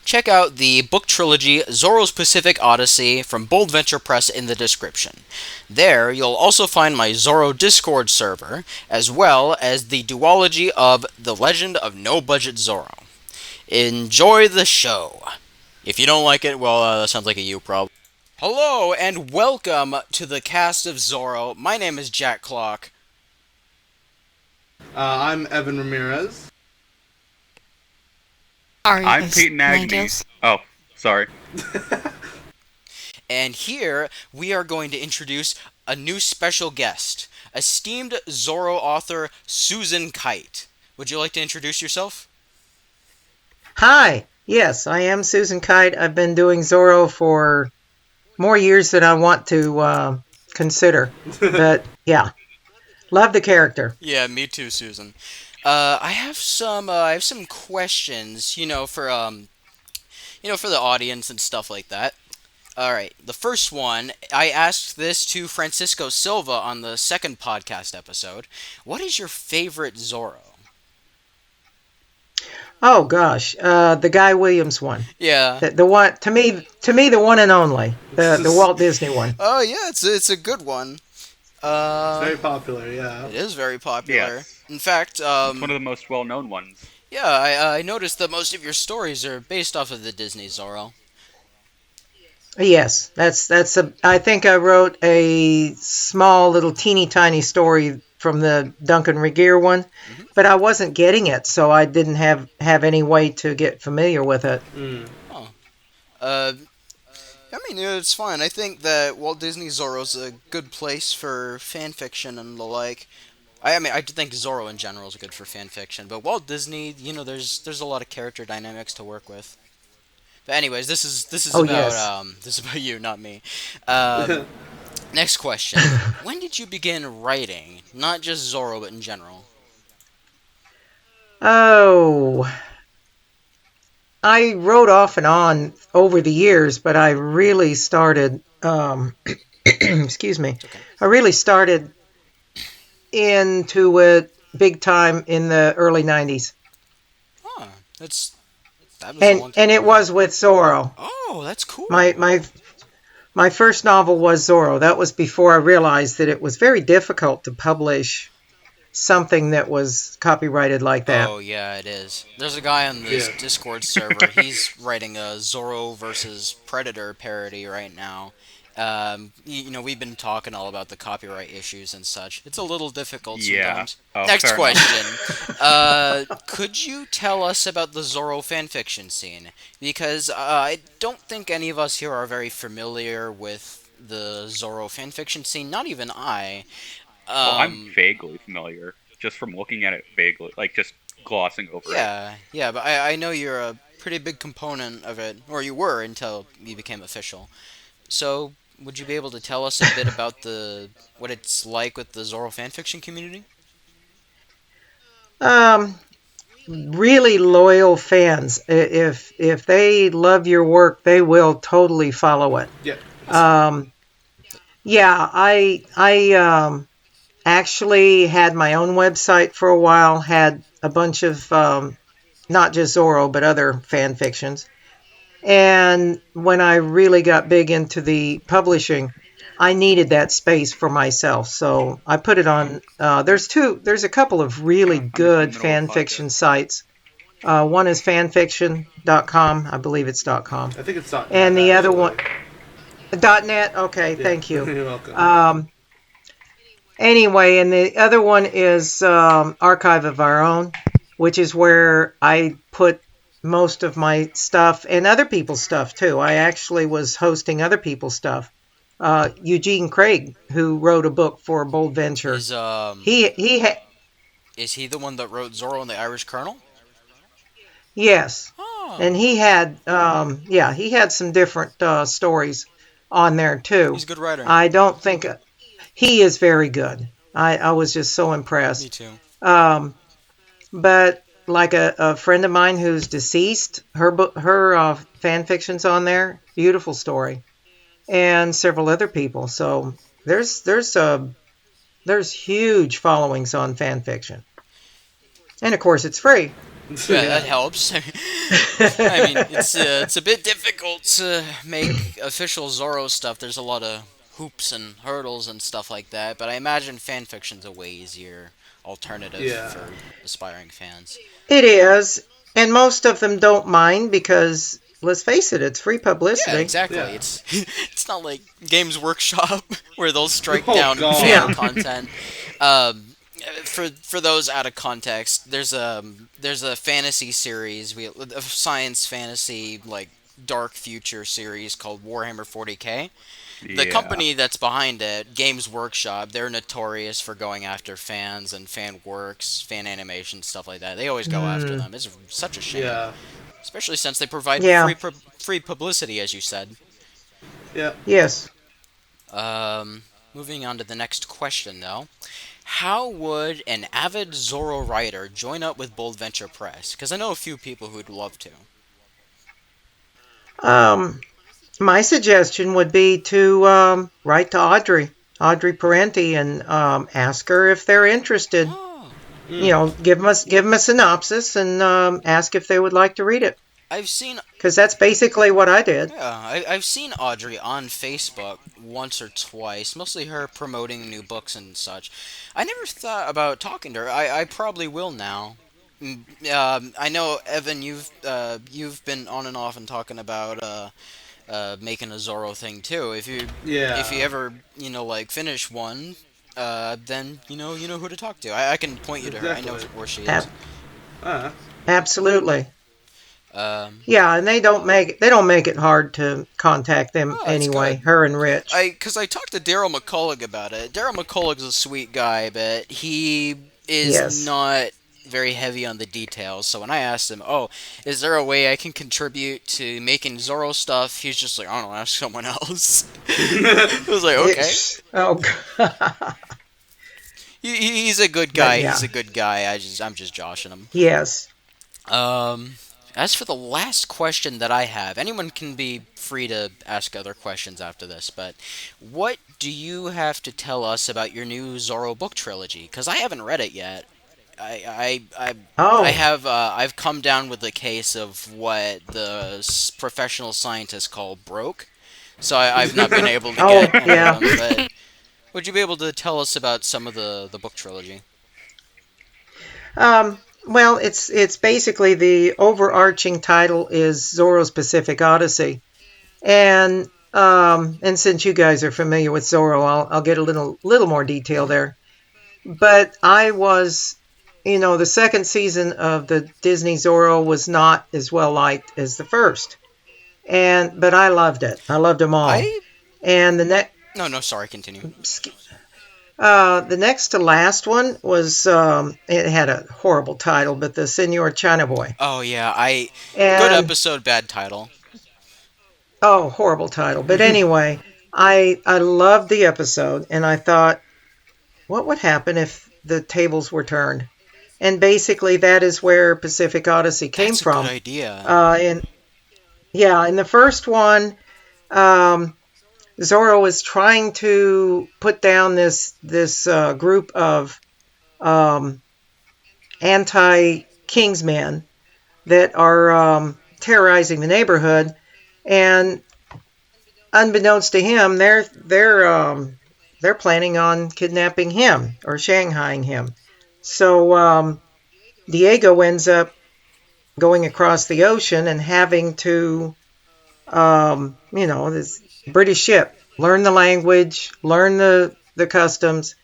check out the book trilogy Zorro's Pacific Odyssey from Bold Venture Press in the description. There, you'll also find my Zorro Discord server, as well as the duology of The Legend of No Budget Zorro. Enjoy the show. If you don't like it, well, that sounds like a you problem. Hello, and welcome to the cast of Zorro. My name is Jack Clock. I'm Evan Ramirez. I'm Peyton Agnes. Oh, sorry. And here, we are going to introduce a new special guest, esteemed Zorro author Susan Kite. Would you like to introduce yourself? Hi. Yes, I am Susan Kite. I've been doing Zorro for more years than I want to consider. But, yeah. Love the character. Yeah, me too, Susan. I have some questions, for the audience and stuff like that. All right, the first one, I asked this to Francisco Silva on the second podcast episode. What is your favorite Zorro? Oh gosh, the Guy Williams one. Yeah. The one to me, the one and only, the Walt Disney one. Oh yeah, it's a good one. It's very popular, yeah. It is very popular. Yes. In fact, It's one of the most well-known ones. yeah, I noticed that most of your stories are based off of the Disney Zorro. Yes, I think I wrote a small little teeny tiny story from the Duncan Regeer one, but I wasn't getting it, so I didn't have any way to get familiar with it. Oh. It's fine. I think that Walt Disney Zorro's a good place for fan fiction and the like. I think Zorro in general is good for fan fiction, but Walt Disney, there's a lot of character dynamics to work with. But anyways, this is Oh, about yes. this is about you, not me. Next question: when did you begin writing? Not just Zorro, but in general. Oh, I wrote off and on over the years, but I really started, excuse me, Okay. I really started into it big time in the early 90s. Huh. That was a long time And it ago. was with Zorro. Oh, that's cool. My first novel was Zorro. That was before I realized that it was very difficult to publish something that was copyrighted like that. Oh yeah, it is. There's a guy on this Yeah. Discord server. He's writing a Zorro versus Predator parody right now. We've been talking all about the copyright issues and such. It's a little difficult Yeah. sometimes. Oh, Next fair question. Could you tell us about the Zorro fanfiction scene? Because I don't think any of us here are very familiar with the Zorro fanfiction scene. Not even I. Well, I'm vaguely familiar, just from looking at it vaguely, like just glossing over it. Yeah, but I know you're a pretty big component of it, or you were until you became official. So, would you be able to tell us a bit about what it's like with the Zorro fanfiction community? Really loyal fans. If they love your work, they will totally follow it. Yeah. Yeah, I actually had my own website for a while, had a bunch of not just Zorro, but other fan fictions. And when I really got big into the publishing, I needed that space for myself. So I put it on, there's a couple of really good fan fiction sites. One is fanfiction.com, I believe it's .com. I think it's not. And the other one, .net, okay, thank you. You're welcome. Anyway, and the other one is Archive of Our Own, which is where I put most of my stuff and other people's stuff too. I actually was hosting other people's stuff. Eugene Craig, who wrote a book for Bold Venture, Is is he the one that wrote Zorro and the Irish Colonel? yes, Oh, and he had he had some different stories on there too. he's a good writer. I don't think he is very good. I was just so impressed. Me too. But like a friend of mine who's deceased, her fan fiction's on there. Beautiful story, and several other people. So there's huge followings on fan fiction, and of course it's free. Yeah, that helps. I mean, it's a bit difficult to make official Zorro stuff. There's a lot of hoops and hurdles and stuff like that. But I imagine fan fiction's a way easier alternative Yeah. for aspiring fans. It is, and most of them don't mind because, let's face it, it's free Yeah, publicity. exactly. Yeah. It's not like Games Workshop where they'll strike Oh, down God. fan Yeah. content. Um, for those out of context, there's a fantasy series, a science fantasy like dark future series called Warhammer 40K. The Yeah. company that's behind it, Games Workshop, they're notorious for going after fans and fan works, fan animation, stuff like that. They always go after them. It's such a shame, Yeah. especially since they provide Yeah. free publicity, as you said. Yeah. Yes. Moving on to the next question, though. How would an avid Zorro writer join up with Bold Venture Press? Because I know a few people who'd love to. My suggestion would be to write to Audrey Parenti, and ask her if they're interested. Oh, You know, give them a synopsis and ask if they would like to read it. I've seen Because that's basically what I did. I've seen Audrey on Facebook once or twice, mostly her promoting new books and such. I never thought about talking to her. I probably will now. I know, Evan, you've been on and off and talking about making a Zorro thing too. If you Yeah. ever like finish one, then you know who to talk to. I can point you to her. I know Exactly. where she is. Uh, Absolutely. Um, Yeah, and they don't make it hard to contact them Oh, that's anyway. good. Her and Rich. Because I talked to Daryl McCullough about it. Daryl McCullough's a sweet guy, but he is Yes. not very heavy on the details. So when I asked him, "Oh, is there a way I can contribute to making Zorro stuff?" He's just like, "I don't know, ask someone else." I was like, "Okay." Oh, God. He's a good guy. yeah. He's a good guy. I'm just joshing him. Yes. As for the last question that I have, anyone can be free to ask other questions after this, but what do you have to tell us about your new Zorro book trilogy? Because I haven't read it yet. Oh. I've come down with the case of what the professional scientists call broke, so I've not been able to Oh, get any yeah. of them. But would you be able to tell us about some of the book trilogy? Well, it's basically, the overarching title is Zorro's Pacific Odyssey, and since you guys are familiar with Zorro, I'll get a little more detail there. But I was, the second season of the Disney Zorro was not as well liked as the first, but I loved it. I loved them all. And the next. No, sorry, continue. The next to last one was, it had a horrible title, but the Senor China Boy. Oh yeah, good And, episode, bad title. oh, horrible title. But anyway, I loved the episode, and I thought, what would happen if the tables were turned? And basically, that is where Pacific Odyssey came That's from. a good idea. In the first one, Zorro is trying to put down this group of anti-Kingsmen that are terrorizing the neighborhood, and unbeknownst to him, they're planning on kidnapping him or shanghaiing him. So Diego ends up going across the ocean and having to, this British ship, learn the language, learn the customs.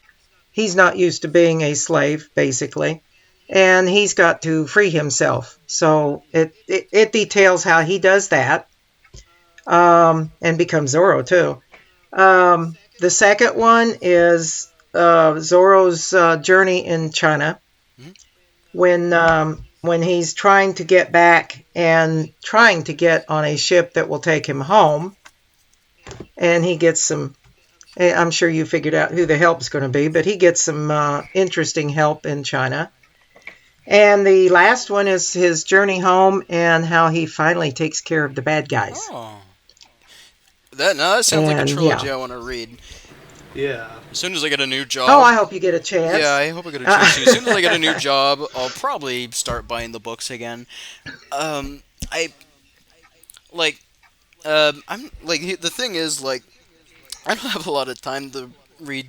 He's not used to being a slave, basically, and he's got to free himself. So it details how he does that, and becomes Zorro too. The second one is Zorro's journey in China, when he's trying to get back and trying to get on a ship that will take him home. And he gets some, I'm sure you figured out who the help's going to be, but he gets some interesting help in China. And the last one is his journey home and how he finally takes care of the bad guys. Oh. That sounds like a And, trilogy yeah. I want to read. Yeah. As soon as I get a new job. Oh, I hope you get a chance. Yeah, I hope I get a chance to. As soon as I get a new job, I'll probably start buying the books again. I like. I'm like the thing is like I don't have a lot of time to read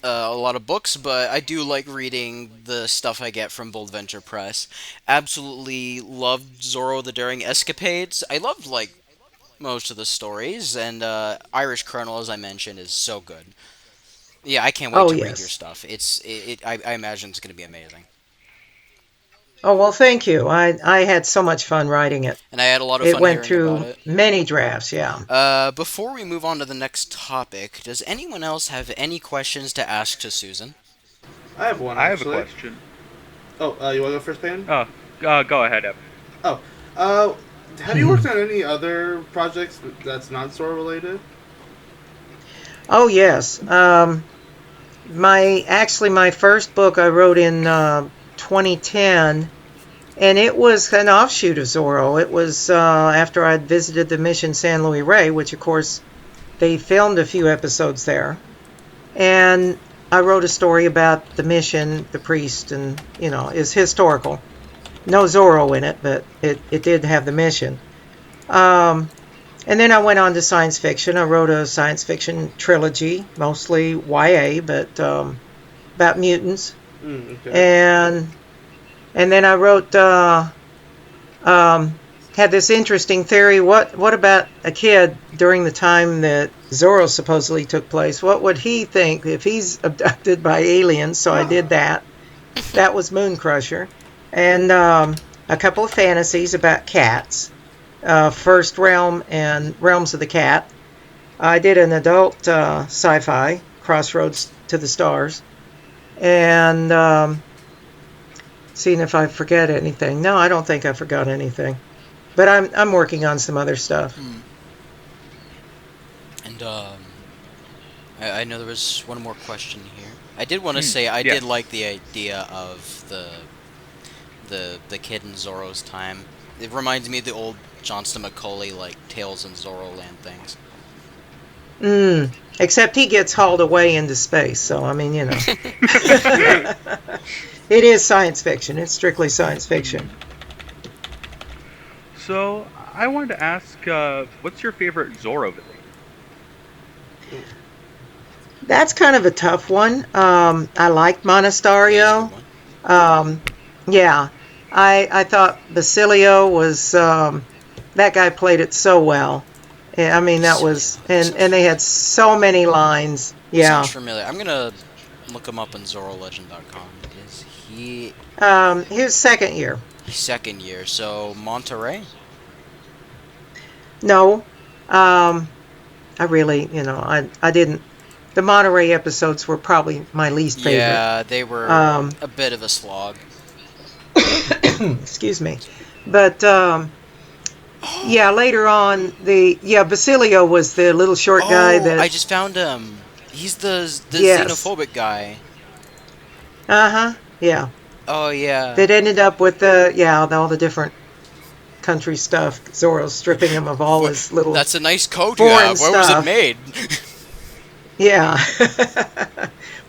a lot of books, but I do like reading the stuff I get from Bold Venture Press. Absolutely loved Zorro the Daring Escapades. I loved like most of the stories, and Irish Colonel, as I mentioned, is so good. Yeah, I can't wait Oh, to read your yes. stuff. I imagine it's going to be amazing. Oh, well, thank you. I had so much fun writing it. And I had a lot of It fun went hearing about through it. many drafts, yeah. Before we move on to the next topic, does anyone else have any questions to ask to Susan? I have one I have a actually. question. Oh, you want to go first, Pan? Go ahead, Evan. Oh, have you worked on any other projects that's not Zorro related? Oh, yes. My first book I wrote in 2010, and it was an offshoot of Zorro. It was after I'd visited the mission San Luis Rey, which of course they filmed a few episodes there, and I wrote a story about the mission, the priest, and is historical. No Zorro in it, but it did have the mission. And then I went on to science fiction. I wrote a science fiction trilogy, mostly YA, but about mutants. Okay. And then I wrote had this interesting theory. What about a kid during the time that Zorro supposedly took place? What would he think if he's abducted by aliens? So I did that. That was Moon Crusher, and a couple of fantasies about cats. First Realm and Realms of the Cat. I did an adult sci-fi, Crossroads to the Stars, and seeing if I forget anything. No, I don't think I forgot anything, but I'm working on some other stuff. And I know there was one more question here. I did want to say I did like the idea of the kid in Zorro's time. It reminds me of the old Johnston Macaulay like Tales in Zorro Land things. Except he gets hauled away into space, so I mean, it is science fiction. It's strictly science fiction. So I wanted to ask, what's your favorite Zorro villain? That's kind of a tough one. I liked Monasterio. Yeah, I thought Basilio was that guy played it so well. I mean, that was and they had so many lines. Yeah. Sounds familiar. I'm gonna look him up on ZorroLegend.com. Is he? His second year. Second year. So Monterey. No, I really, I didn't. The Monterey episodes were probably my least favorite. Yeah, they were a bit of a slog. Excuse me, but yeah, later on Basilio was the little short guy that I just found him. He's the Yes. xenophobic guy. Yeah. Oh yeah. That ended up with all the different country stuff. Zorro stripping him of all his little. That's a nice coat you foreign have. Where was it stuff. made? Yeah.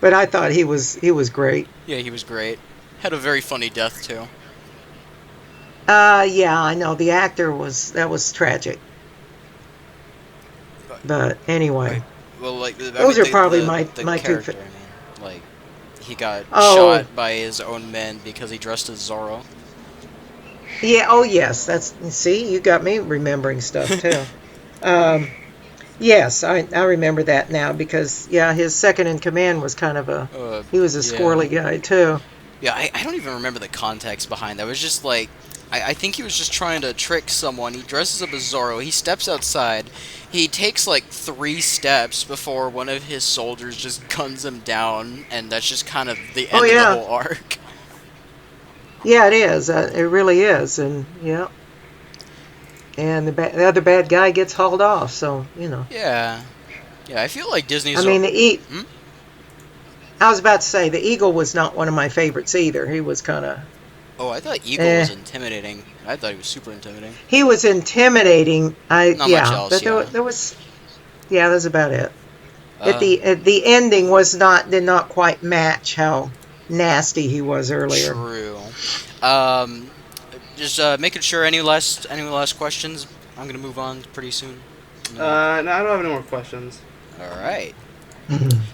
But I thought he was great. Yeah, he was great. Had a very funny death too. Yeah, I know the actor that was tragic. But anyway, Well, like those are probably my two. character. I mean, like he got Oh. shot by his own men because he dressed as Zorro. Yeah. Oh, yes. See, you got me remembering stuff too. Yes, I remember that now because his second in command was kind of he was a squirrely guy too. Yeah, I don't even remember the context behind that. It was just like I think he was just trying to trick someone. He dresses up as Zorro. He steps outside. He takes like 3 steps before one of his soldiers just guns him down, and that's just kind of the end of the whole arc. Yeah, it is. It really is, and and the other bad guy gets hauled off. So Yeah, I feel like Disney's. I mean, I was about to say the Eagle was not one of my favorites either. He was kind of. Oh, I thought Eagle was intimidating. I thought he was super intimidating. He was intimidating. Not much else, but there was. Yeah, that's about it. At the ending did not quite match how nasty he was earlier. True. Just making sure. Any last questions? I'm gonna move on pretty soon. No, I don't have any more questions. All right.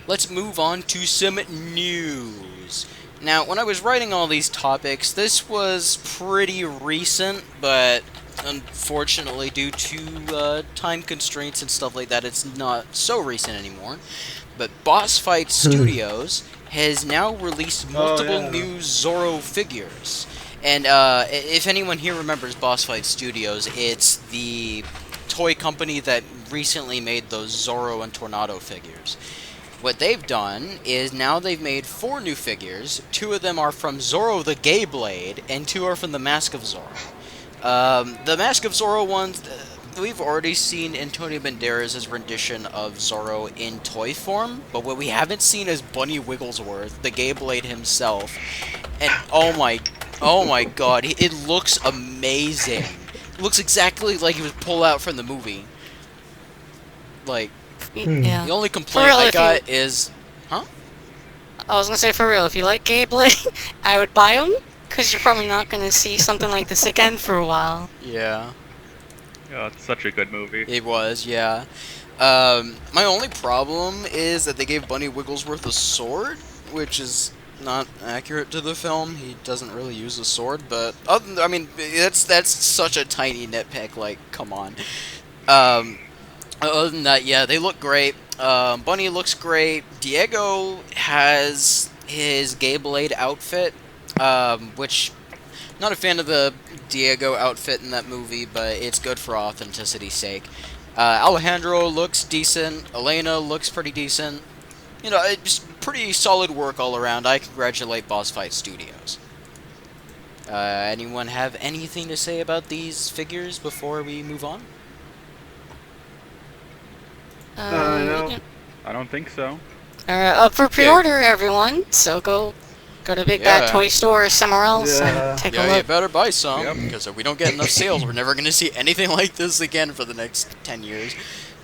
Let's move on to some news. Now, when I was writing all these topics, this was pretty recent, but unfortunately, due to time constraints and stuff like that, it's not so recent anymore. But Boss Fight Studios has now released multiple new Zorro figures. And if anyone here remembers Boss Fight Studios, it's the toy company that recently made those Zorro and Tornado figures. What they've done is now they've made 4 new figures. 2 of them are from Zorro the Gay Blade, and 2 are from the Mask of Zorro. The Mask of Zorro ones, we've already seen Antonio Banderas' rendition of Zorro in toy form, but what we haven't seen is Bunny Wigglesworth, the Gay Blade himself. And oh my god, it looks amazing. It looks exactly like he was pulled out from the movie. Like, Yeah. the only complaint I got is... Huh? I was gonna say, for real, if you like Gay Blade, I would buy them, because you're probably not gonna see something like this again for a while. Yeah. Yeah, it's such a good movie. It was, yeah. My only problem is that they gave Bunny Wigglesworth a sword, which is not accurate to the film. He doesn't really use a sword, but that's such a tiny nitpick. Like, come on. Other than that, yeah, they look great. Bunny looks great. Diego has his Gay Blade outfit, which not a fan of the Diego outfit in that movie, but it's good for authenticity's sake. Alejandro looks decent. Elena looks pretty decent. You know, just pretty solid work all around. I congratulate Boss Fight Studios. Anyone have anything to say about these figures before we move on? No. I don't think so. Up for pre-order, everyone. So go to Big Bad Toy Store or somewhere else and take a Yeah, look. you better buy some, because if we don't get enough sales, we're never going to see anything like this again for the next 10 years.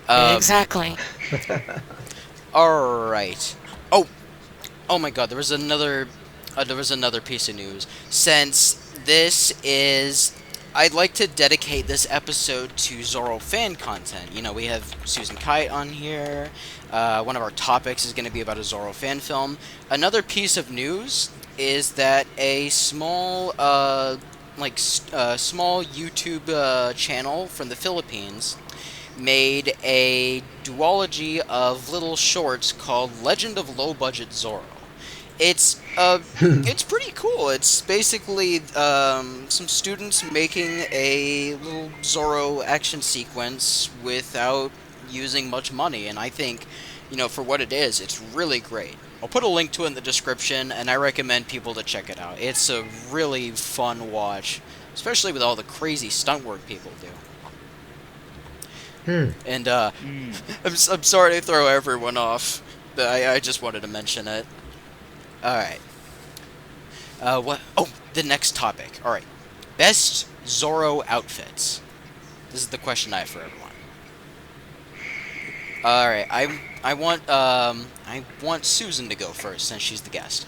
Exactly. Alright. Oh my god, there was another piece of news. Since this is... I'd like to dedicate this episode to Zorro fan content. You know, we have Susan Kite on here. One of our topics is going to be about a Zorro fan film. Another piece of news is that a small YouTube channel from the Philippines made a duology of little shorts called Legend of Low Budget Zorro. It's pretty cool. It's basically some students making a little Zorro action sequence without using much money, and I think, you know, for what it is, it's really great. I'll put a link to it in the description, and I recommend people to check it out. It's a really fun watch, especially with all the crazy stunt work people do. And I'm sorry to throw everyone off, but I just wanted to mention it. Alright. What? Oh, the next topic. Alright. Best Zorro outfits. This is the question I have for everyone. Alright, I want Susan to go first, since she's the guest.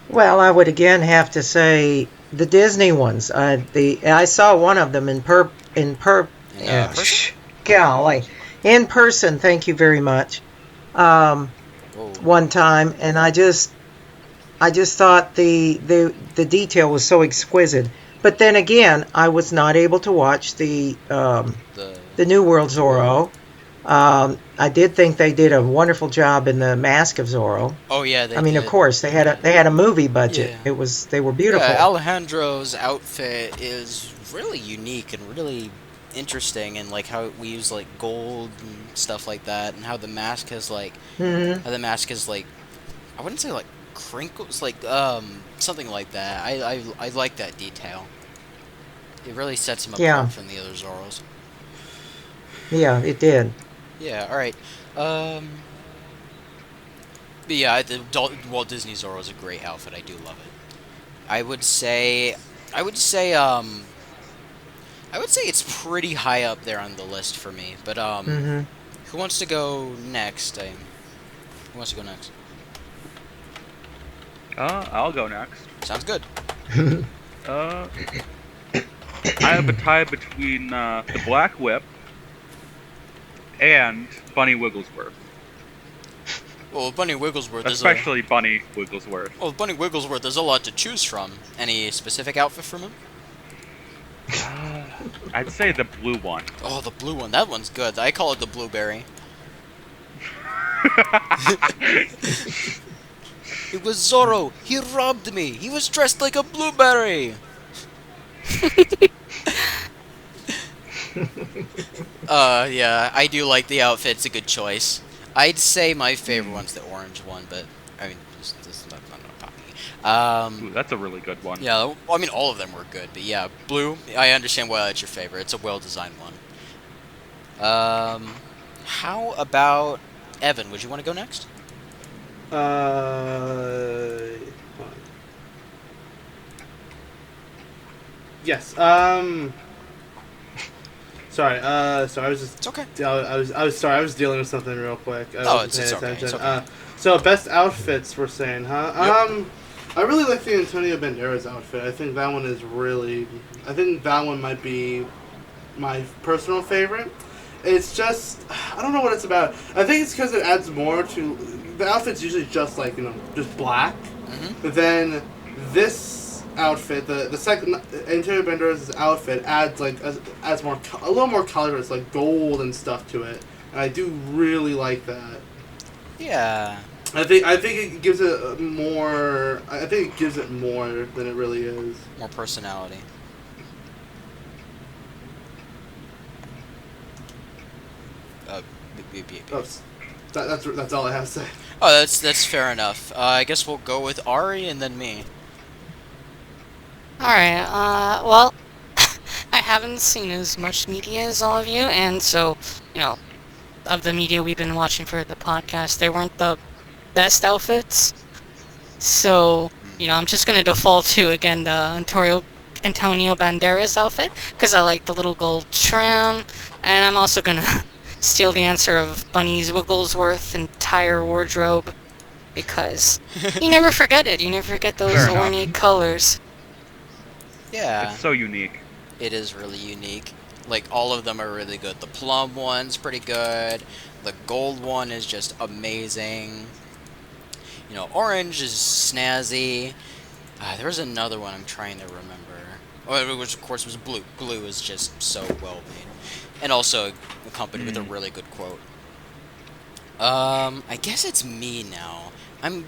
Well, I would again have to say the Disney ones. I saw one of them in person? Golly, in person. Thank you very much. One time, and I just thought the detail was so exquisite. But then again, I was not able to watch the New World Zorro. I did think they did a wonderful job in the Mask of Zorro. Oh yeah, I mean, of course, they had a movie budget. Yeah. They were beautiful. Yeah, Alejandro's outfit is really unique and really interesting, and like how we use like gold and stuff like that, and how the mask has like I wouldn't say like crinkles, like something like that. I like that detail. It really sets him apart from the other Zorros. Yeah, it did. Yeah, alright. But yeah, the Walt Disney Zorro is a great outfit. I do love it. I would say it's pretty high up there on the list for me. But Who wants to go next? Who wants to go next? I'll go next. Sounds good. Uh, I have a tie between the Black Whip and Bunny Wigglesworth. Well, Bunny Wigglesworth Especially Bunny Wigglesworth. Well, Bunny Wigglesworth, there's a lot to choose from. Any specific outfit from him? I'd say the blue one. Oh, the blue one. That one's good. I call it the blueberry. It was Zorro. He robbed me. He was dressed like a blueberry. Yeah, I do like the outfit. It's a good choice. I'd say my favorite one's the orange one, but I mean, this is not what I'm talking. Ooh, that's a really good one. Yeah, well, I mean, all of them were good, but yeah, blue. I understand why that's your favorite. It's a well-designed one. How about Evan? Would you want to go next? Hold on. Yes. Sorry. So I was just. It's okay. I was sorry. I was dealing with something real quick. It's okay. It's okay. So best outfits we're saying, huh? Yep. I really like the Antonio Banderas outfit. I think that one is really. I think that one might be my personal favorite. It's just, I don't know what it's about. I think it's because it adds more to the outfit's usually just like just black. Mm-hmm. But then this outfit, the second Antonio Banderas' outfit adds adds more a little more color. It's like gold and stuff to it, and I do really like that. Yeah. I think it gives it more. I think it gives it more than it really is. More personality. That's all I have to say. Oh, that's fair enough. I guess we'll go with Ari and then me. Alright, well, I haven't seen as much media as all of you, and so, of the media we've been watching for the podcast, they weren't the best outfits. So, I'm just gonna default to, again, the Antonio Banderas outfit, because I like the little gold trim, and I'm also gonna steal the answer of Bunny's Wigglesworth entire wardrobe, because you never forget it. You never forget those ornate colors. Yeah. It's so unique. It is really unique. Like, all of them are really good. The plum one's pretty good. The gold one is just amazing. Orange is snazzy. There was another one I'm trying to remember. Which, of course, was blue. Blue is just so well made. And also accompanied with a really good quote. I guess it's me now. I'm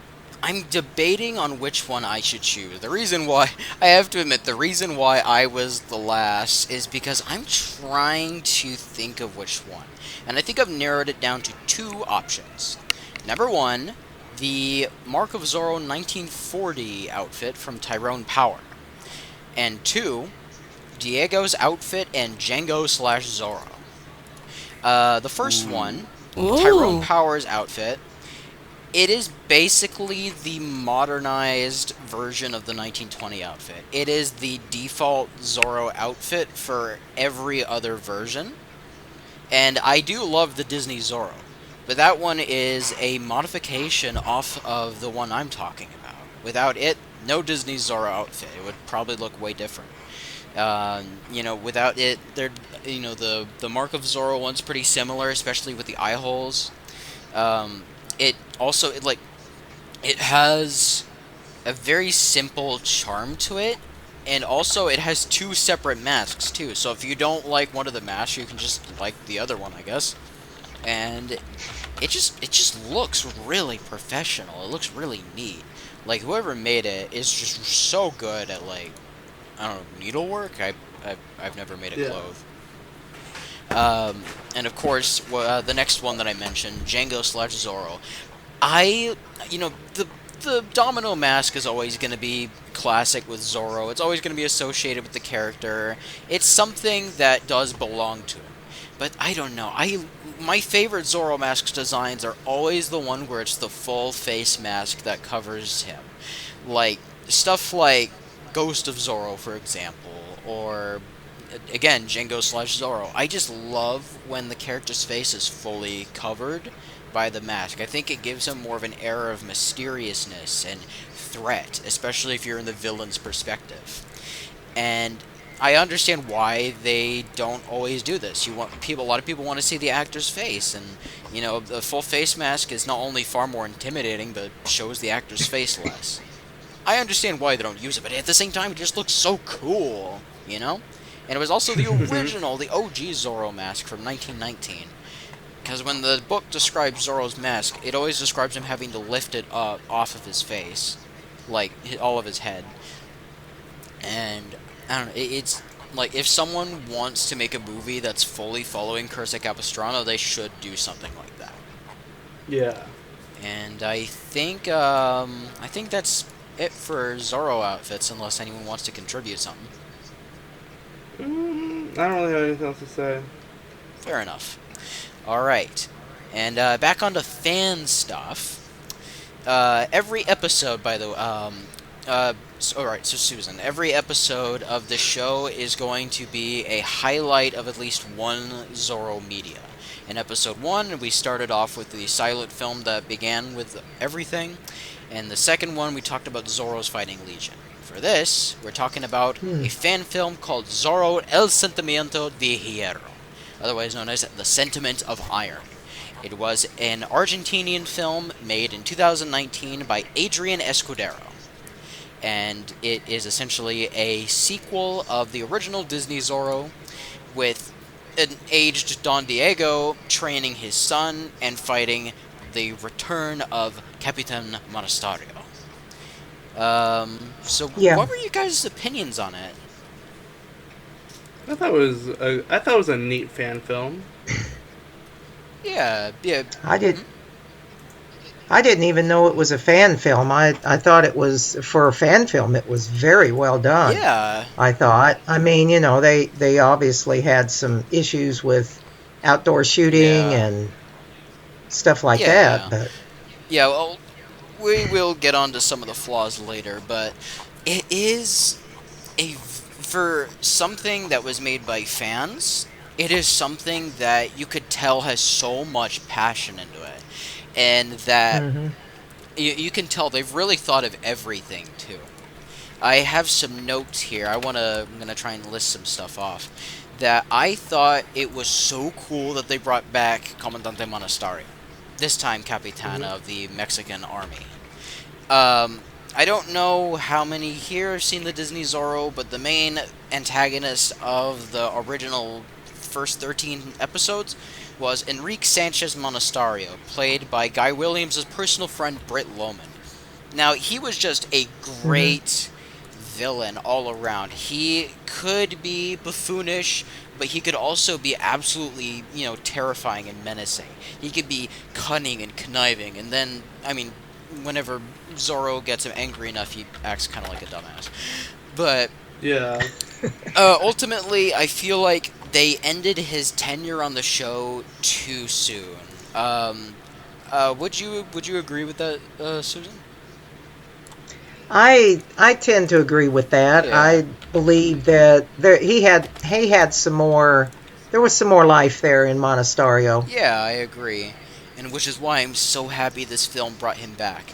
debating on which one I should choose. The reason why, I have to admit, the reason why I was the last is because I'm trying to think of which one. And I think I've narrowed it down to two options. Number one, the Mark of Zorro 1940 outfit from Tyrone Power. And two, Diego's outfit and Django/Zorro. The first one, Tyrone Power's outfit, it is basically the modernized version of the 1920 outfit. It is the default Zorro outfit for every other version. And I do love the Disney Zorro. But that one is a modification off of the one I'm talking about. Without it, no Disney Zorro outfit. It would probably look way different. Without it, the Mark of Zorro one's pretty similar, especially with the eye holes. It has a very simple charm to it, and also it has two separate masks too. So if you don't like one of the masks, you can just like the other one, I guess. And it just looks really professional. It looks really neat. Like, whoever made it is just so good at, like, I don't know, needlework. I've never made a clothes. And of course, the next one that I mentioned, Django/Zorro. The domino mask is always going to be classic with Zorro. It's always going to be associated with the character. It's something that does belong to him. But I don't know. My favorite Zorro mask designs are always the one where it's the full face mask that covers him. Like, stuff like Ghost of Zorro, for example, or again, Jingo/Zorro. I just love when the character's face is fully covered by the mask. I think it gives him more of an air of mysteriousness and threat, especially if you're in the villain's perspective. And I understand why they don't always do this. A lot of people want to see the actor's face, and the full face mask is not only far more intimidating, but shows the actor's face less. I understand why they don't use it, but at the same time, it just looks so cool, And it was also the original, the OG Zorro mask from 1919. Because when the book describes Zorro's mask, it always describes him having to lift it up off of his face, like all of his head. And I don't know, it's like if someone wants to make a movie that's fully following Curse at Capistrano, they should do something like that. Yeah. And I think that's it for Zorro outfits, unless anyone wants to contribute something. I don't really have anything else to say. Fair enough. Alright. And back onto fan stuff. Every episode, by the way, alright, so Susan, every episode of the show is going to be a highlight of at least one Zorro media. In episode 1, we started off with the silent film that began with everything, and the second one we talked about Zorro's Fighting Legion. For this, we're talking about a fan film called Zorro El Sentimiento de Hierro, otherwise known as The Sentiment of Iron. It was an Argentinian film made in 2019 by Adrian Escudero, and it is essentially a sequel of the original Disney Zorro, with an aged Don Diego training his son and fighting the return of Capitan Monasterio. What were you guys' opinions on it? I thought it was a neat fan film. Yeah. I didn't even know it was a fan film. I thought it was, for a fan film, it was very well done. Yeah. I thought. I mean, they obviously had some issues with outdoor shooting and stuff like that. But yeah, well, we will get onto some of the flaws later, but it is for something that was made by fans, it is something that you could tell has so much passion into it. And that you can tell they've really thought of everything, too. I have some notes here. I'm going to try and list some stuff off. That I thought it was so cool that they brought back Comandante Monasterio. This time, Capitana of the Mexican army. I don't know how many here have seen the Disney Zorro, but the main antagonist of the original first 13 episodes was Enrique Sanchez Monasterio, played by Guy Williams' personal friend Britt Loman. Now, he was just a great villain all around. He could be buffoonish, but he could also be absolutely, terrifying and menacing. He could be cunning and conniving, and then, whenever Zorro gets him angry enough, he acts kind of like a dumbass. But yeah, ultimately, I feel like they ended his tenure on the show too soon. Would you agree with that, Susan? I tend to agree with that. Yeah. I believe that he had some more. There was some more life there in Monasterio. Yeah, I agree, and which is why I'm so happy this film brought him back.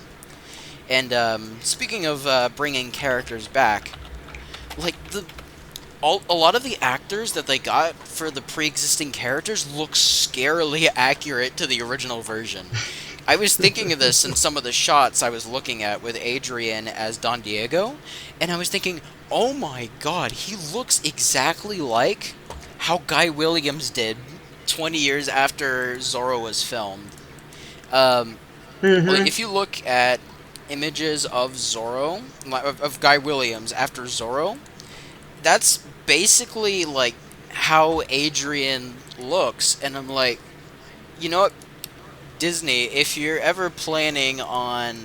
And speaking of bringing characters back, like a lot of the actors that they got for the pre-existing characters look scarily accurate to the original version. I was thinking of this in some of the shots I was looking at with Adrian as Don Diego, and I was thinking, oh my god, he looks exactly like how Guy Williams did 20 years after Zorro was filmed. Like, if you look at images of Zorro, of Guy Williams after Zorro, that's basically like how Adrian looks, and I'm like, you know what, Disney, if you're ever planning on,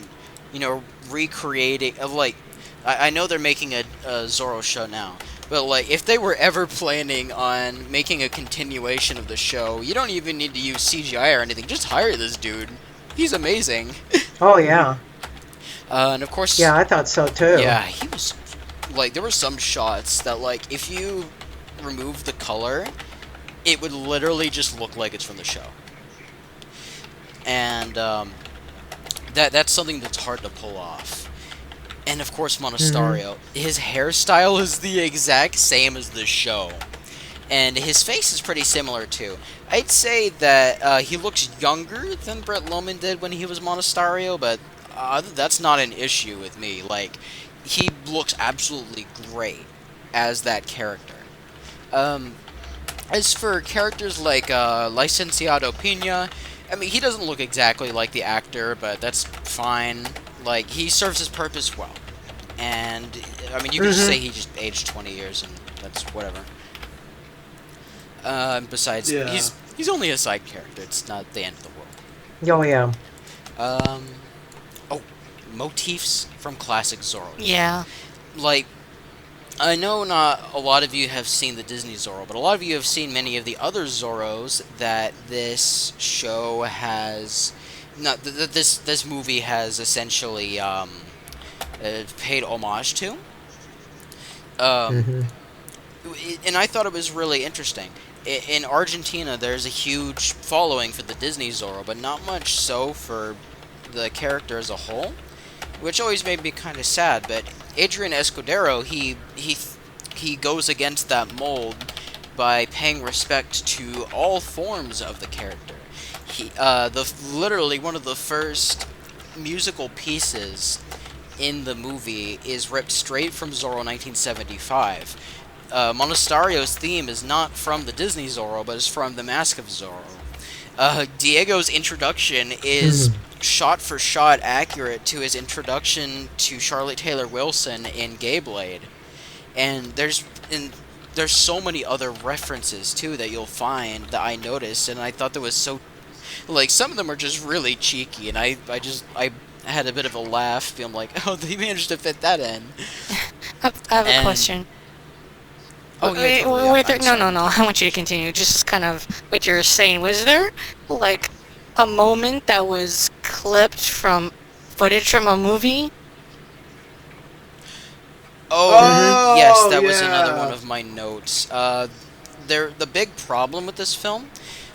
recreating, like, I know they're making a Zorro show now, but like, if they were ever planning on making a continuation of the show, you don't even need to use CGI or anything, just hire this dude. He's amazing. Oh yeah. And of course, yeah, I thought so too. Yeah, he was, like, there were some shots that, like, if you remove the color, it would literally just look like it's from the show. And that's something that's hard to pull off. And of course, Monasterio, his hairstyle is the exact same as the show. And his face is pretty similar too. I'd say that he looks younger than Brett Lohman did when he was Monasterio, but that's not an issue with me. Like, he looks absolutely great as that character. As for characters like Licenciado Pina, I mean, he doesn't look exactly like the actor, but that's fine. Like, he serves his purpose well. And, I mean, you can just say he just aged 20 years, and that's whatever. Besides, he's only a side character. It's not the end of the world. Oh, yeah. Motifs from classic Zorro. Yeah. Like, I know not a lot of you have seen the Disney Zorro, but a lot of you have seen many of the other Zorros that this show has... this movie has essentially paid homage to. And I thought it was really interesting. In Argentina, there's a huge following for the Disney Zorro, but not much so for the character as a whole, which always made me kind of sad. But Adrian Escudero, he goes against that mold by paying respect to all forms of the character. He literally one of the first musical pieces in the movie is ripped straight from Zorro 1975. Monastario's theme is not from the Disney Zorro, but is from The Mask of Zorro. Diego's introduction is shot-for-shot accurate to his introduction to Charlotte Taylor Wilson in Gay Blade. And there's so many other references, too, that you'll find that I noticed, and I thought that was so... Like, some of them are just really cheeky, and I had a bit of a laugh, feeling like, oh, they managed to fit that in. I have a question. Oh, yeah, totally. No. I want you to continue. Just kind of what you're saying. Was there, like, a moment that was clipped from footage from a movie? Oh, yes, that was another one of my notes. The big problem with this film,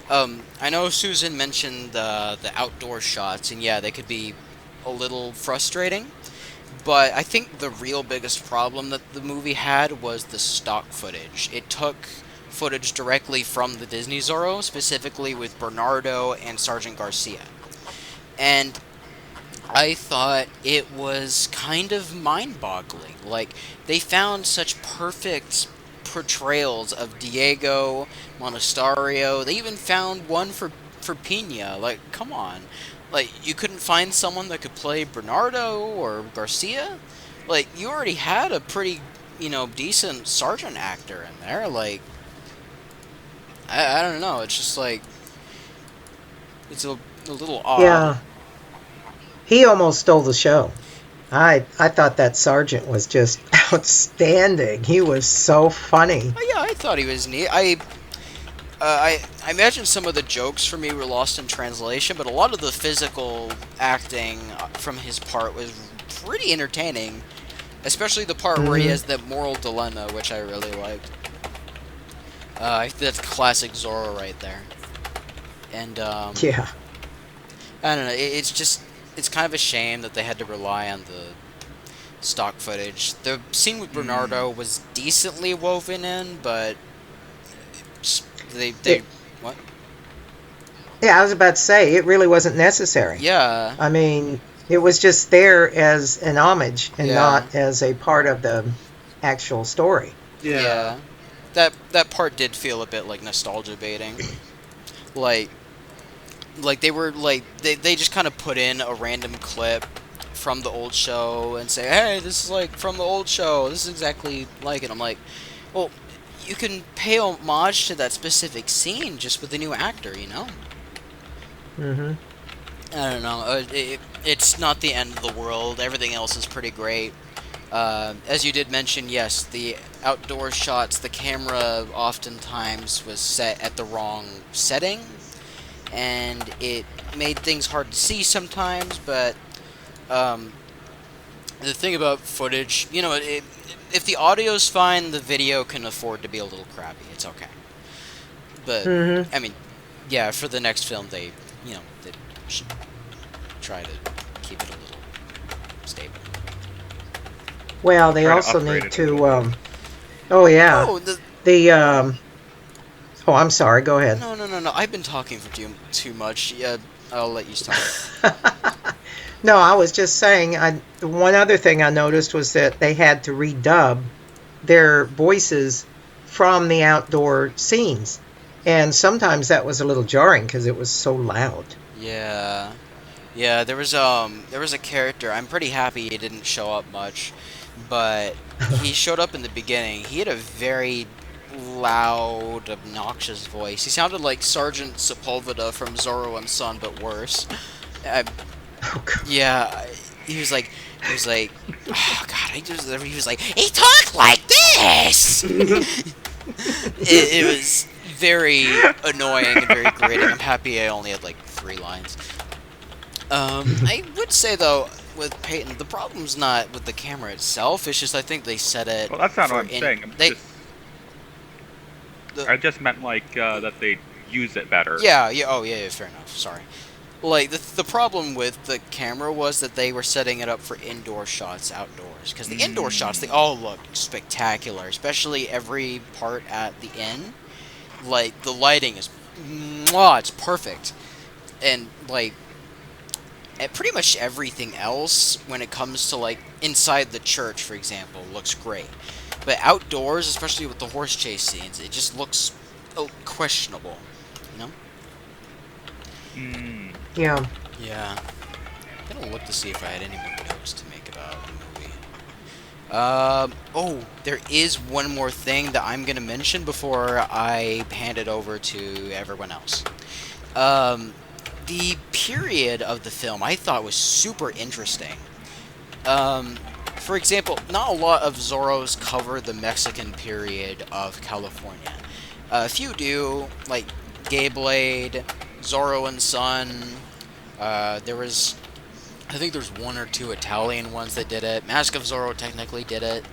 I know Susan mentioned the outdoor shots, and yeah, they could be a little frustrating. But I think the real biggest problem that the movie had was the stock footage. It took footage directly from the Disney Zorro, specifically with Bernardo and Sergeant Garcia. And I thought it was kind of mind-boggling. Like, they found such perfect portrayals of Diego, Monasterio. They even found one for Pina. Like, come on. Like, you couldn't find someone that could play Bernardo or Garcia? Like, you already had a pretty, decent sergeant actor in there. Like, I don't know. It's just like, it's a little odd. Yeah. He almost stole the show. I thought that sergeant was just outstanding. He was so funny. Oh, yeah, I thought he was neat. I imagine some of the jokes for me were lost in translation, but a lot of the physical acting from his part was pretty entertaining, especially the part where he has that moral dilemma, which I really liked. That's classic Zorro right there. And, yeah. I don't know, it's kind of a shame that they had to rely on the stock footage. The scene with Bernardo was decently woven in, but... What? Yeah, I was about to say, it really wasn't necessary. Yeah. I mean, it was just there as an homage and not as a part of the actual story. Yeah. That part did feel a bit like nostalgia baiting. like they were like they just kind of put in a random clip from the old show and say, hey, this is like from the old show. This is exactly like it. I'm like, well, you can pay homage to that specific scene just with a new actor, I don't know. It's not the end of the world. Everything else is pretty great. As you did mention, yes, the outdoor shots, the camera oftentimes was set at the wrong setting, and it made things hard to see sometimes, but the thing about footage, if the audio's fine, the video can afford to be a little crappy. It's okay. But Mm-hmm. I mean, yeah, for the next film, they should try to keep it a little stable. Well, they Try to also upgrade need it a little to. bit. Oh yeah, Oh, the. Oh, I'm sorry. Go ahead. no. I've been talking for too much. Yeah, I'll let you talk. No, I was just saying. The one other thing I noticed was that they had to redub their voices from the outdoor scenes, and sometimes that was a little jarring because it was so loud. Yeah. Yeah, there was a character. I'm pretty happy he didn't show up much, but he showed up in the beginning. He had a very loud, obnoxious voice. He sounded like Sergeant Sepulveda from Zorro and Son, but worse. I, Oh, God. yeah, he was like, oh God, he was like, he talked like this. It was very annoying and very grating. I'm happy I only had like 3 lines. I would say though, with Peyton, the problem's not with the camera itself. It's just I think they set it. Well, that's not for what I'm saying. I just meant like that they use it better. Yeah. Oh, yeah. Fair enough. Sorry. Like the problem with the camera was that they were setting it up for indoor shots outdoors, because the indoor shots, they all look spectacular, especially every part at the end. Like the lighting is, it's perfect, and like pretty much everything else when it comes to like inside the church, for example, looks great. But outdoors, especially with the horse chase scenes, it just looks questionable. You know? Mm. Yeah. Yeah. I'm gonna look to see if I had any more notes to make about the movie. Oh, there is one more thing that I'm gonna mention before I hand it over to everyone else. The period of the film I thought was super interesting. For example, not a lot of Zorros cover the Mexican period of California. A few do, like Gay Blade, Zorro and Son. I think there's 1 or 2 Italian ones that did it. Mask of Zorro technically did it.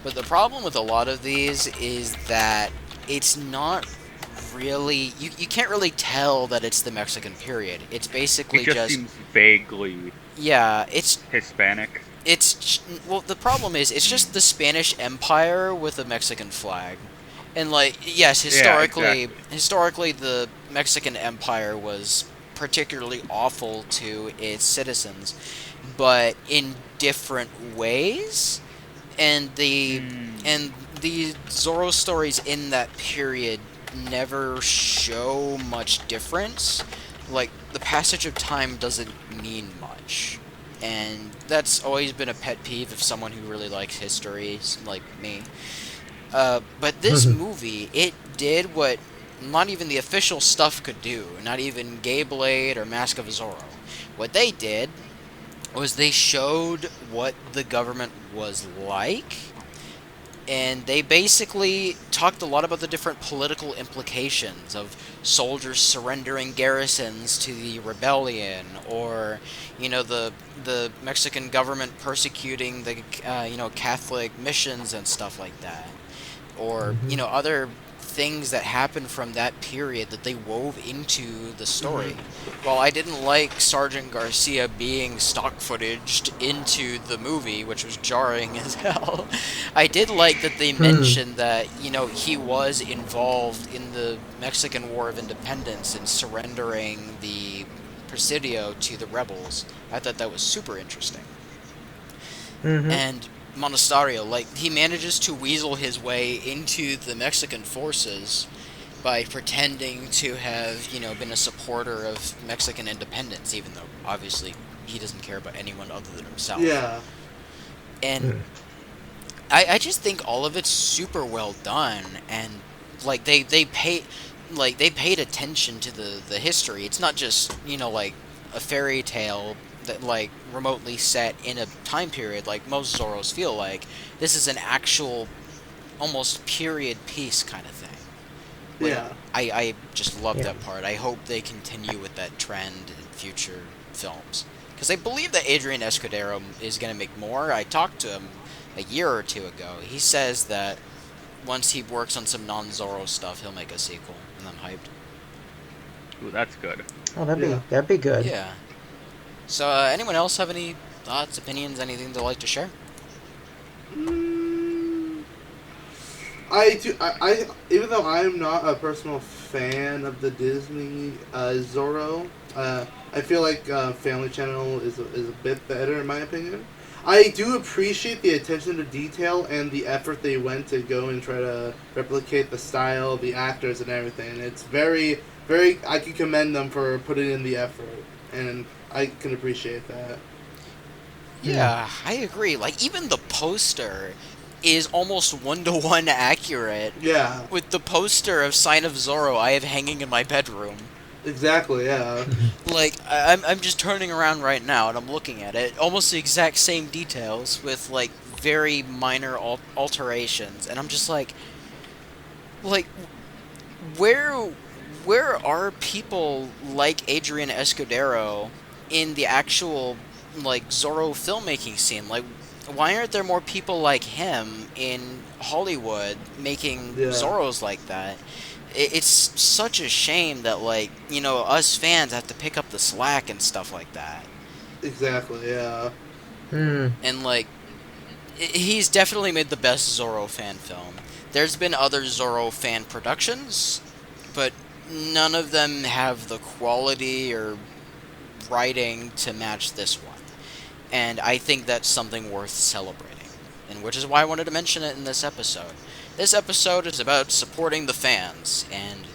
But the problem with a lot of these is that it's not really, you can't really tell that it's the Mexican period. It's basically It just seems vaguely it's Hispanic. well, the problem is it's just the Spanish Empire with a Mexican flag. And like, yes, historically, exactly. historically the Mexican Empire was particularly awful to its citizens, but in different ways. And the Zorro stories in that period never show much difference. Like, the passage of time doesn't mean much. And that's always been a pet peeve of someone who really likes history, like me. But this movie, it did what not even the official stuff could do. Not even Gay Blade or Mask of Zorro. What they did was they showed what the government was like, and they basically talked a lot about the different political implications of soldiers surrendering garrisons to the rebellion, or the Mexican government persecuting the Catholic missions and stuff like that, or other things that happened from that period that they wove into the story. While I didn't like Sergeant Garcia being stock footaged into the movie, which was jarring as hell, I did like that they mentioned that, he was involved in the Mexican War of Independence and surrendering the Presidio to the rebels. I thought that was super interesting. And Monasterio, like, he manages to weasel his way into the Mexican forces by pretending to have, been a supporter of Mexican independence, even though, obviously, he doesn't care about anyone other than himself. Yeah. And I just think all of it's super well done, and, like, they paid attention to the history. It's not just, like, a fairy tale that, like, remotely set in a time period like most Zorros feel like. This is an actual, almost period piece kind of thing. Like, Yeah. I just love that part. I hope they continue with that trend in future films, because I believe that Adrian Escudero is going to make more. I talked to him a year or two ago. He says that once he works on some non-Zorro stuff, he'll make a sequel, and I'm hyped. Ooh, that's good. Oh, that'd be good. Yeah. So, anyone else have any thoughts, opinions, anything they'd like to share? I do. I even though I'm not a personal fan of the Disney Zorro, I feel like Family Channel is a bit better in my opinion. I do appreciate the attention to detail and the effort they went to go and try to replicate the style, the actors, and everything. It's very, very. I can commend them for putting in the effort, and I can appreciate that. Yeah, I agree. Like, even the poster is almost 1-to-1 accurate. Yeah. With the poster of Sign of Zorro I have hanging in my bedroom. Exactly, yeah. Like, I'm just turning around right now and I'm looking at it. Almost the exact same details with, like, very minor alterations. And I'm just like, where are people like Adrian Escudero in the actual, like, Zorro filmmaking scene? Like, why aren't there more people like him in Hollywood making Zorros like that? It's such a shame that, like, you know, us fans have to pick up the slack and stuff like that. Exactly, yeah. And, like, he's definitely made the best Zorro fan film. There's been other Zorro fan productions, but none of them have the quality or writing to match this one. And I think that's something worth celebrating, and which is why I wanted to mention it in this episode. This episode is about supporting the fans, and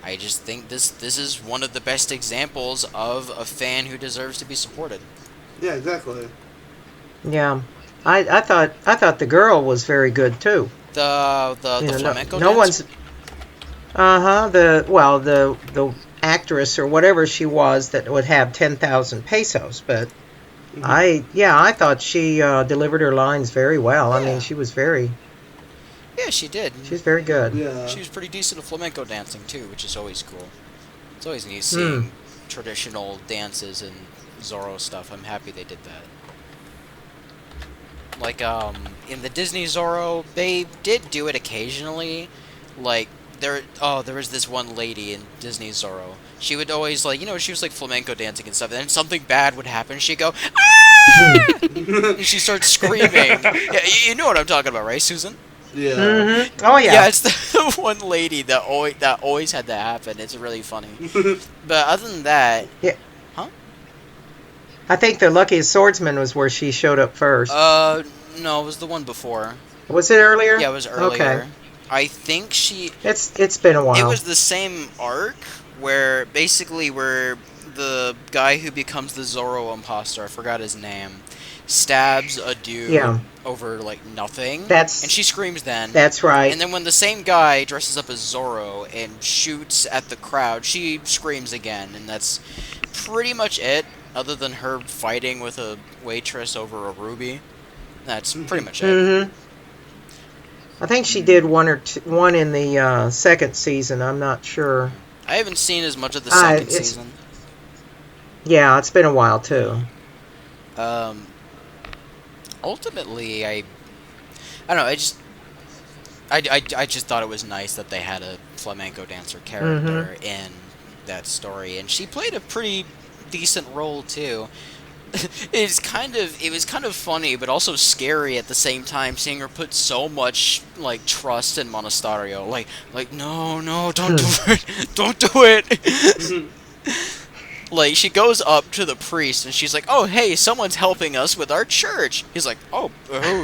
I just think this is one of the best examples of a fan who deserves to be supported. Yeah, exactly. Yeah, I thought the girl was very good too. The flamenco no dance? one's the actress or whatever she was that would have 10,000 pesos, but I thought she delivered her lines very well. Yeah. I mean, she was very. Yeah, she did. She's very good. Yeah. She was pretty decent at flamenco dancing too, which is always cool. It's always neat seeing traditional dances and Zorro stuff. I'm happy they did that. Like, in the Disney Zorro, they did do it occasionally. Like, there was this one lady in Disney Zorro. She would always, like, you know, she was, like, flamenco dancing and stuff, and then something bad would happen, she'd go, "Ah!" and she starts screaming. Yeah, you know what I'm talking about, right, Susan? Yeah. Mm-hmm. Oh, yeah. Yeah, it's the one lady that always had that happen. It's really funny. But other than that... Yeah. Huh? I think the Luckiest Swordsman was where she showed up first. No, it was the one before. Was it earlier? Yeah, it was earlier. Okay. I think she... It's been a while. It was the same arc where the guy who becomes the Zorro imposter, I forgot his name, stabs a dude over, like, nothing. And she screams then. That's right. And then when the same guy dresses up as Zorro and shoots at the crowd, she screams again. And that's pretty much it, other than her fighting with a waitress over a ruby. That's pretty much it. Mm-hmm. I think she did one in the second season. I'm not sure. I haven't seen as much of the second season. Yeah, it's been a while too. Ultimately, I don't know. I just thought it was nice that they had a flamenco dancer character in that story, and she played a pretty decent role too. It was kind of funny, but also scary at the same time, seeing her put so much, like, trust in Monasterio. Like, no, don't do it, don't do it. Like, she goes up to the priest and she's like, "Oh, hey, someone's helping us with our church." He's like, "Oh,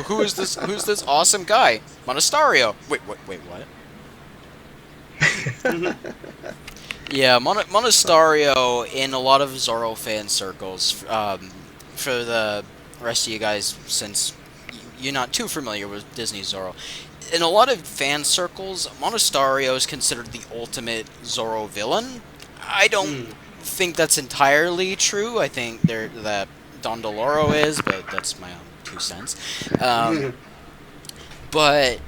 who is this? Who's this awesome guy? Monasterio." Wait, what? Yeah, Monasterio in a lot of Zorro fan circles. For the rest of you guys, since you're not too familiar with Disney Zorro, in a lot of fan circles, Monasterio is considered the ultimate Zorro villain. I don't think that's entirely true. I think that Don Doloro is, but that's my own 2 cents. But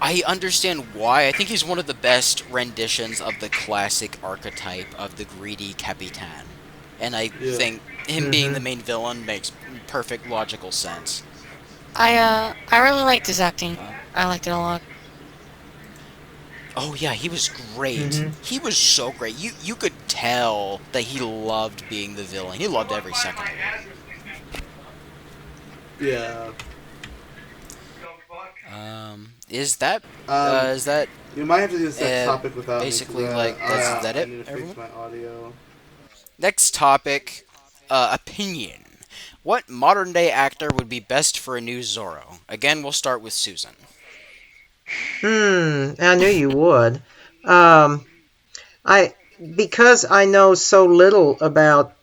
I understand why. I think he's one of the best renditions of the classic archetype of the greedy Capitan. And I think him being the main villain makes perfect logical sense. I really liked his acting. I liked it a lot. Oh yeah, he was great. Mhm. He was so great. You could tell that he loved being the villain. He loved every second of it. Yeah. Is that You might have to do this next topic without basically me, 'cause, like that's that I it? need to fix Everyone? my audio. Next topic, opinion. What modern day actor would be best for a new Zorro? Again, we'll start with Susan. I knew you would. Um, I because I know so little about.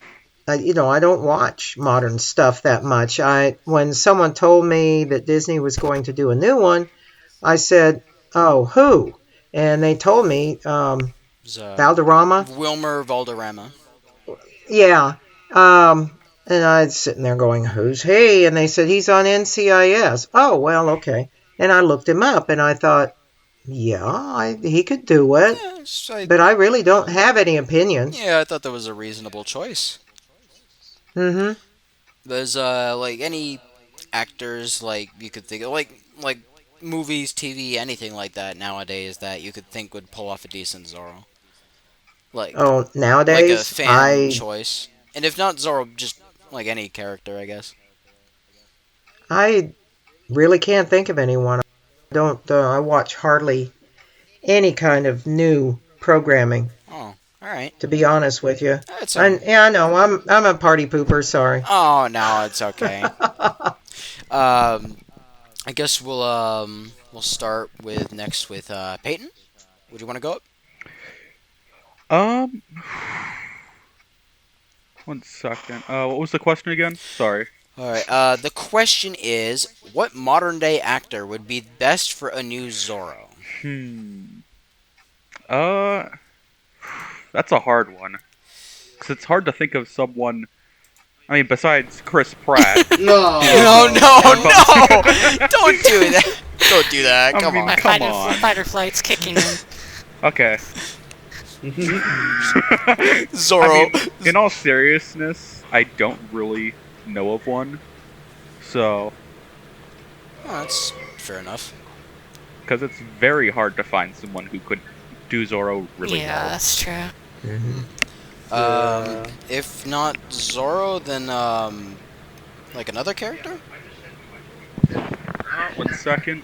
I don't watch modern stuff that much. When someone told me that Disney was going to do a new one, I said, "Oh, who?" And they told me Valderrama. Wilmer Valderrama. Yeah. And I was sitting there going, "Who's he?" And they said he's on NCIS. Oh, well, okay. And I looked him up, and I thought, yeah, he could do it. But I really don't have any opinions. Yeah, I thought that was a reasonable choice. Mm-hmm. There's like any actors like you could think of, like movies, TV, anything like that nowadays that you could think would pull off a decent Zorro. Like Oh, like a nowadays, fan choice. And if not Zorro, just like any character, I guess. I really can't think of anyone. I watch hardly any kind of new programming, Oh, all right. to be honest with you. That's Yeah, I know. I'm a party pooper. Sorry. Oh no, it's okay. I guess we'll start with next with Peyton. Would you want to go up? One second. What was the question again? Sorry. All right. The question is, what modern day actor would be best for a new Zorro? That's a hard one. 'Cause it's hard to think of someone. I mean, besides Chris Pratt. No. No! Don't do that! Don't do that! I Come mean, on. come on. Fight or flight's kicking in. Okay. Zorro. I mean, in all seriousness, I don't really know of one. So, Oh, that's fair enough. because it's very hard to find someone who could do Zorro really Yeah, well. that's true. If not Zorro, then like another character? One second.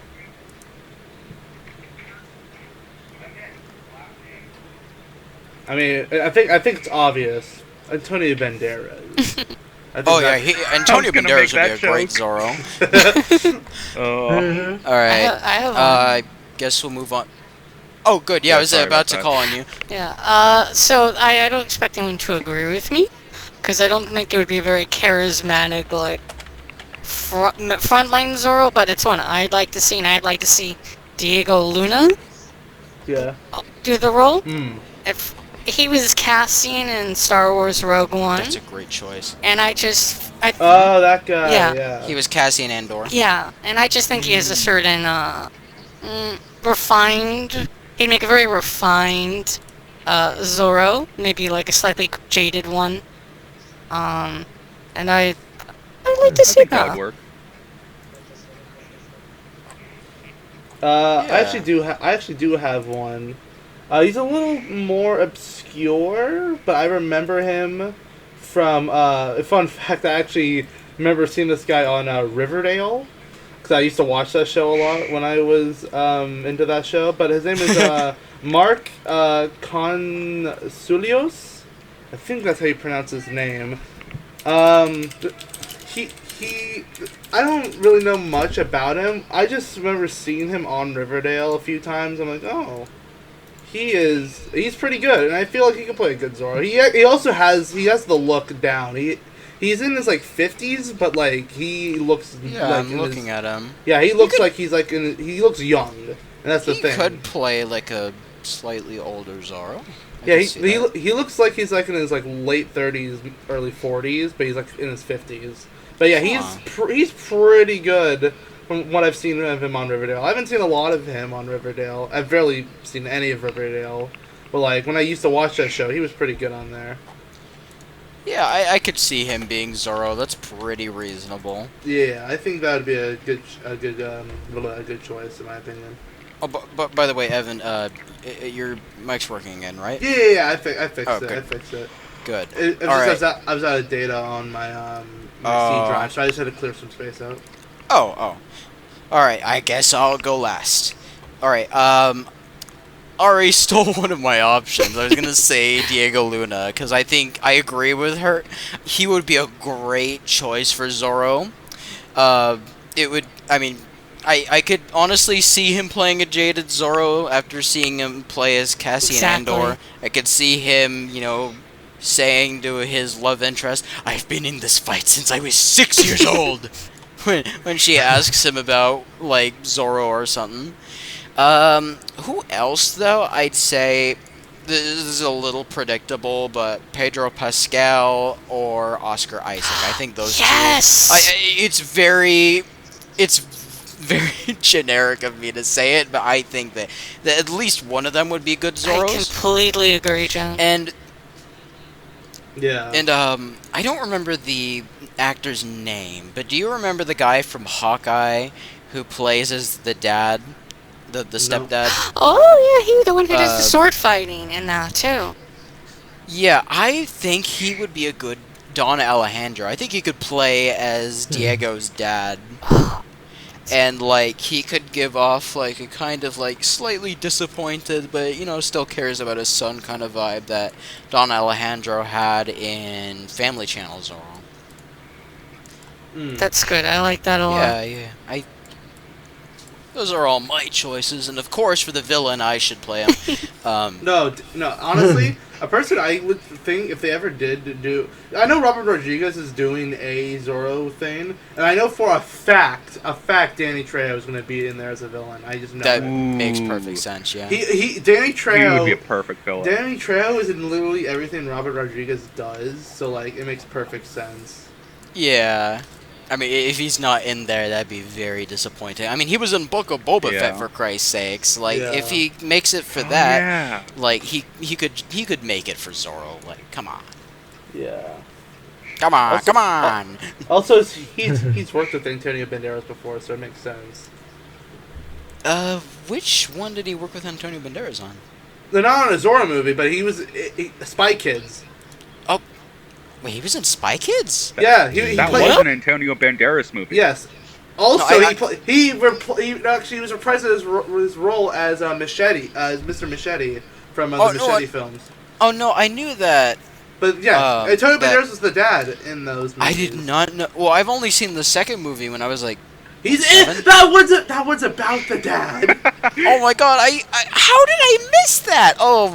I mean, I think it's obvious. Antonio Banderas. Oh yeah, Antonio gonna Banderas make would be that a great joke. Zorro. Oh. All right. I have I guess we'll move on. Oh, good. Yeah, I was sorry about about to that. call on you. Yeah, so I don't expect anyone to agree with me, because I don't think it would be a very charismatic, like, frontline Zorro, but it's one I'd like to see, and I'd like to see Diego Luna Yeah. do the role. Hmm. He was casting in Star Wars Rogue One, That's a great choice. and Oh, that guy. Yeah. Yeah. He was Cassian Andor. yeah, and I just think he has a certain, refined, he'd make a very refined, Zorro, maybe like a slightly jaded one, and I'd like to I see think that would that. work. I actually do have one. He's a little more obscure, but I remember him from. Fun fact: I actually remember seeing this guy on Riverdale, because I used to watch that show a lot when I was into that show. But his name is Mark Consulios. I think that's how you pronounce his name. He. I don't really know much about him. I just remember seeing him on Riverdale a few times. I'm like, oh. He's pretty good, and I feel like he can play a good Zorro. He also has the look down. He's in his like 50s, but like he looks Yeah, like I'm looking at him. Yeah, he looks like he looks young, and that's the He thing. could play like a slightly older Zorro. I Yeah, can see that. he looks like he's like in his like late 30s, early 40s, but he's like in his 50s. But yeah, he's pretty good from what I've seen of him on Riverdale. I haven't seen a lot of him on Riverdale. I've barely seen any of Riverdale. But like when I used to watch that show, he was pretty good on there. Yeah, I could see him being Zorro. That's pretty reasonable. Yeah, I think that would be a good choice in my opinion. Oh, but by the way, Evan, your mic's working again, right? Yeah. I fixed Oh, it. good. I fixed it. Good. It was All just right. I was out of data on my my Oh. C drive, so I just had to clear some space out. Oh. All right. I guess I'll go last. All right. Ari stole one of my options. I was gonna say Diego Luna because I think I agree with her. He would be a great choice for Zorro. It would. I mean, I could honestly see him playing a jaded Zorro after seeing him play as Cassian Exactly. Andor. I could see him, saying to his love interest, "I've been in this fight since I was 6 years old." When she asks him about like Zorro or something. Who else though? I'd say this is a little predictable, but Pedro Pascal or Oscar Isaac. I think those Yes! two. It's very generic of me to say it, but I think that at least one of them would be good I Zorros. completely agree, John. And Yeah. I don't remember the actor's name, but do you remember the guy from Hawkeye who plays as the dad? The stepdad. Oh, yeah, he's the one who does the Uh, sword fighting and too. Yeah, I think he would be a good Don Alejandro. I think he could play as Diego's dad. And, like, he could give off, like, a kind of, like, slightly disappointed, but, still cares about his son kind of vibe that Don Alejandro had in Family Channel Zorro. That's good. I like that a lot. Yeah. Those are all my choices, and of course, for the villain, I should play him. No. Honestly, a person I would think if they ever did do, I know Robert Rodriguez is doing a Zorro thing, and I know for a fact, Danny Trejo is going to be in there as a villain. I just know That it. makes Ooh. perfect sense, yeah. Danny Trejo He would be a perfect villain. Danny Trejo is in literally everything Robert Rodriguez does, so like it makes perfect sense. Yeah. I mean, if he's not in there, that'd be very disappointing. I mean, he was in Book of Boba Yeah. Fett, for Christ's sakes. Like, Yeah. if he makes it for Oh, that, yeah. like he could make it for Zorro. Like, come on, Yeah. come on, Also- come on. Also, he's worked with Antonio Banderas before, so it makes sense. Which one did he work with Antonio Banderas on? They're not on a Zorro movie, but he was Spy Kids. Wait, he was in Spy Kids? Yeah, he That played. was an Antonio Banderas movie. Yes. Also, No, he actually was reprised his role as Machete, as Mr. Machete from the Machete films. Oh no, I knew that. But yeah, Antonio that- Banderas was the dad in those movies. I did not know. Well, I've only seen the second movie when I was like, He's Seven? in that one's about the dad. oh my god, I how did I miss that? Oh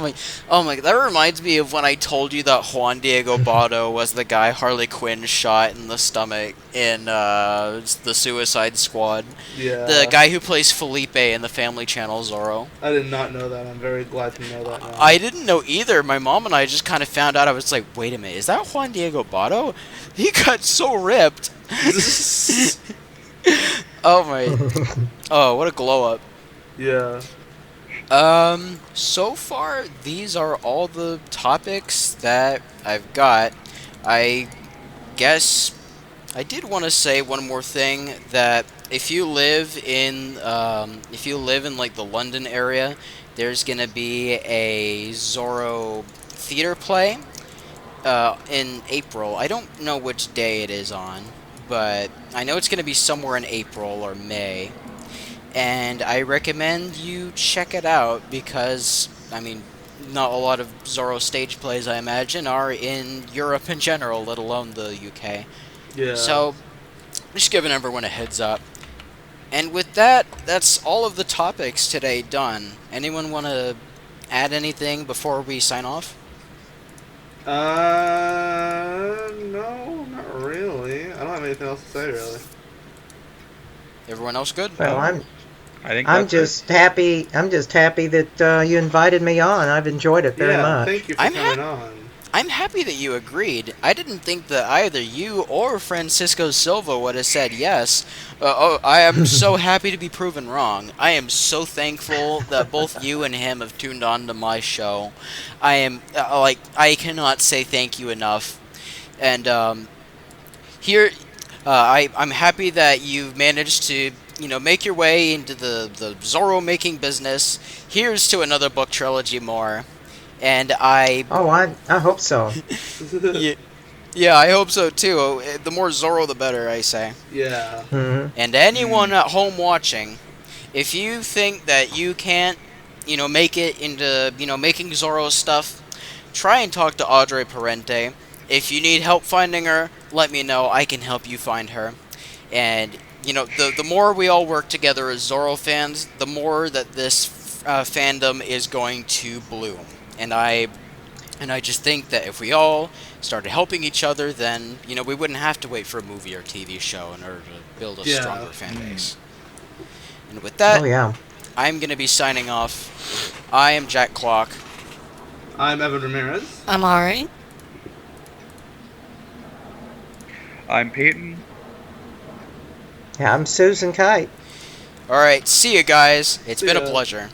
my, that reminds me of when I told you that Juan Diego Botto was the guy Harley Quinn shot in the stomach in the Suicide Squad. Yeah. The guy who plays Felipe in the Family Channel Zorro. I did not know that. I'm very glad to know that now. I didn't know either. My mom and I just kind of found out. I was like, wait a minute, is that Juan Diego Botto? He got so ripped. Oh my. Oh, what a glow up. Yeah. So far, these are all the topics that I've got. I guess I did want to say one more thing, that if you live in like the London area, there's gonna be a Zorro theater play in April. I don't know which day it is on, but I know it's gonna be somewhere in April or May. And I recommend you check it out because, I mean, not a lot of Zorro stage plays, I imagine, are in Europe in general, let alone the UK. Yeah. So, just giving everyone a heads up. And with that, that's all of the topics today done. Anyone want to add anything before we sign off? No, not really. I don't have anything else to say, really. Everyone else good? Well, I think I'm that's it. just happy. I'm just happy that you invited me on. I've enjoyed it very Yeah, much. thank you for I'm coming on. I'm happy that you agreed. I didn't think that either you or Francisco Silva would have said yes. I am so happy to be proven wrong. I am so thankful that both you and him have tuned on to my show. I am, I cannot say thank you enough. And here, I'm happy that you've managed to, make your way into the Zorro making business. Here's to another book trilogy more. And Oh, I hope so. yeah, yeah, I hope so too. The more Zorro, the better, I say. Yeah. Mhm. And anyone at home watching, if you think that you can't, make it into, making Zorro stuff, try and talk to Audrey Parente. If you need help finding her, let me know. I can help you find her. And, the more we all work together as Zorro fans, the more that this fandom is going to bloom. And I just think that if we all started helping each other, then, we wouldn't have to wait for a movie or TV show in order to build a Yeah. stronger fan base. And with that, Oh yeah. I'm going to be signing off. I am Jack Clock. I'm Evan Ramirez. I'm alright. I'm Peyton. Yeah, I'm Susan Kite. Alright, see you guys. It's See been a ya. pleasure.